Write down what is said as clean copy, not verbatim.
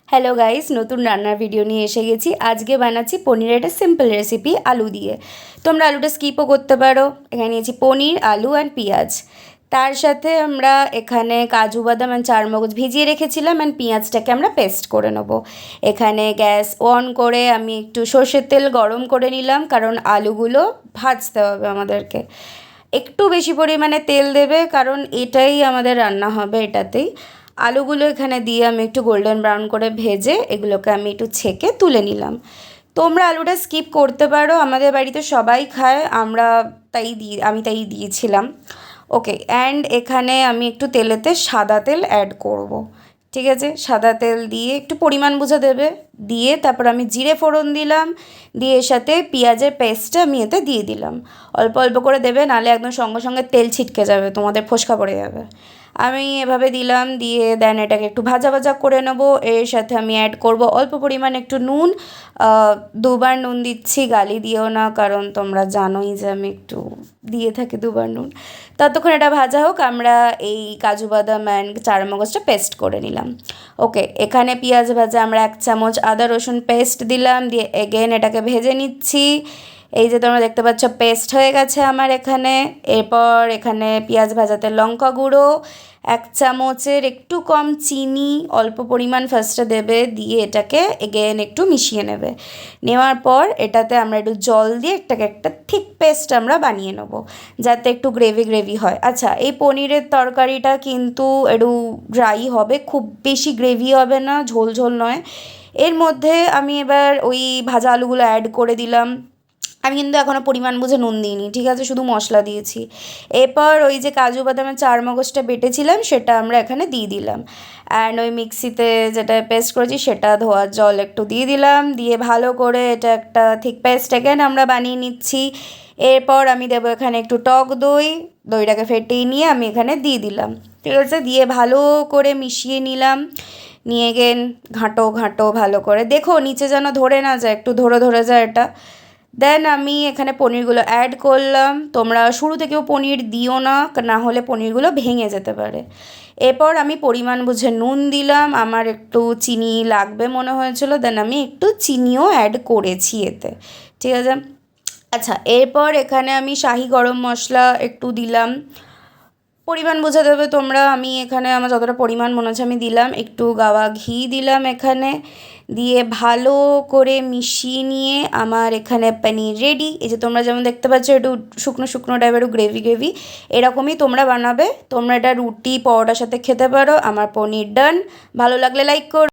Hello guys, নতুন রান্নার video নিয়ে এসে গেছি। আজকে বানাচ্ছি পনিরের একটা সিম্পল রেসিপি আলু দিয়ে। তোমরা আলুটা স্কিপও করতে পারো। এখানে নিয়েছি পনির, আলু অ্যান্ড পেঁয়াজ। তার সাথে আমরা এখানে কাজু বাদাম অ্যান্ড চারমগজ ভিজিয়ে রেখেছিলাম অ্যান্ড পেঁয়াজটাকে আমরা পেস্ট করে নেবো। এখানে গ্যাস অন করে আমি একটু সর্ষের তেল গরম করে নিলাম, কারণ আলুগুলো ভাজতে হবে আমাদেরকে। একটু বেশি পরিমাণে তেল দেবে, কারণ এটাই আমাদের রান্না হবে এটাতেই। আলুগুলো এখানে দিয়ে আমি একটু গোল্ডেন ব্রাউন করে ভেজে এগুলোকে আমি একটু ছেঁকে তুলে নিলাম। তোমরা আলুটা স্কিপ করতে পারো, আমাদের বাড়িতে সবাই খায়, আমি তাই দিয়েছিলাম। ওকে, অ্যান্ড এখানে আমি একটু তেলেতে সাদা তেল অ্যাড করব। ঠিক আছে, সাদা তেল দিয়ে একটু পরিমাণ বুঝে দেবে। দিয়ে তারপর আমি জিরে ফোড়ন দিলাম, দিয়ে এর সাথে পেঁয়াজের পেস্টটা আমি এতে দিয়ে দিলাম। অল্প অল্প করে দেবে, নাহলে একদম সঙ্গে সঙ্গে তেল ছিটকে যাবে, তোমাদের ফোসকা পড়ে যাবে। আমি এভাবে দিলাম, দিয়ে দেন এটাকে একটু ভাজা ভাজা করে নেব। এর সাথে আমি অ্যাড করব অল্প পরিমাণ একটু নুন। দুবার নুন দিচ্ছি, গালি দিও না, কারণ তোমরা জানোই যে আমি একটু দিয়ে থাকি দুবার নুন। ততক্ষণ এটা ভাজা হোক, আমরা এই কাজু বাদাম অ্যান্ড চারমগজটা পেস্ট করে নিলাম। ওকে, এখানে পেঁয়াজ ভাজা আমরা 1 চামচ আদা রসুন পেস্ট দিলাম, দিয়ে এগেন এটাকে ভেজে নিচ্ছি। এই যে তোমরা দেখতে পাচ্ছ পেস্ট হয়ে গেছে আমার এখানে। এরপর এখানে পেঁয়াজ ভাজাতে লঙ্কা গুঁড়ো 1 চামচের একটু কম, চিনি অল্প পরিমাণ ফার্স্টে দেবে, দিয়ে এটাকে এগেন একটু মিশিয়ে নেবে। নেওয়ার পর এটাতে আমরা একটু জল দিয়ে এটাকে একটা থিক পেস্ট আমরা বানিয়ে নেব, যাতে একটু গ্রেভি গ্রেভি হয়। আচ্ছা, এই পনিরের তরকারিটা কিন্তু একটু ড্রাই হবে, খুব বেশি গ্রেভি হবে না, ঝোল ঝোল নয়। এর মধ্যে আমি এবার ওই ভাজা আলুগুলো অ্যাড করে দিলাম। আমি কিন্তু এখনও পরিমাণ বুঝে নুন দিইনি, ঠিক আছে, শুধু মশলা দিয়েছি। এরপর ওই যে কাজু বাদামের চারমগজটা বেটেছিলাম সেটা আমরা এখানে দিয়ে দিলাম, অ্যান্ড ওই মিক্সিতে যেটা পেস্ট করেছি সেটা ধোয়ার জল একটু দিয়ে দিলাম, দিয়ে ভালো করে এটা একটা থিক পেস্ট এগেন আমরা বানিয়ে নিচ্ছি। এরপর আমি দেবো এখানে একটু টক দই। দইটাকে ফেটিয়ে নিয়ে আমি এখানে দিয়ে দিলাম, ঠিক আছে, দিয়ে ভালো করে মিশিয়ে নিলাম। নিয়ে গেন ঘাঁটো ঘাঁটো ভালো করে, দেখো নিচে যেন ধরে না যায়, একটু ধরে ধরে যায় এটা। দেন আমি এখানে পনিরগুলো অ্যাড করলাম। তোমরা শুরু থেকেও পনির দিও না, না হলে পনিরগুলো ভেঙে যেতে পারে। এরপর আমি পরিমাণ বুঝে নুন দিলাম, আমার একটু চিনি লাগবে মনে হয়েছিল, দেন আমি একটু চিনিও অ্যাড করেছি এতে, ঠিক আছে। আচ্ছা, এরপর এখানে আমি শাহি গরম মশলা একটু দিলাম, পরিমাণ বোঝা দেবে তোমরা। আমি এখানে আমার যতটা পরিমাণ মনে হচ্ছে আমি দিলাম, একটু গাওয়া ঘি দিলাম এখানে, দিয়ে ভালো করে মিশিয়ে নিয়ে আমার এখানে পনির রেডি। এই যে তোমরা যেমন দেখতে পাচ্ছ একটু শুকনো শুকনো টাইপের, একটু গ্রেভি গ্রেভি, এরকমই তোমরা বানাবে। তোমরা এটা রুটি পরোটার সাথে খেতে পারো। আমার পনির ডান। ভালো লাগলে লাইক করো।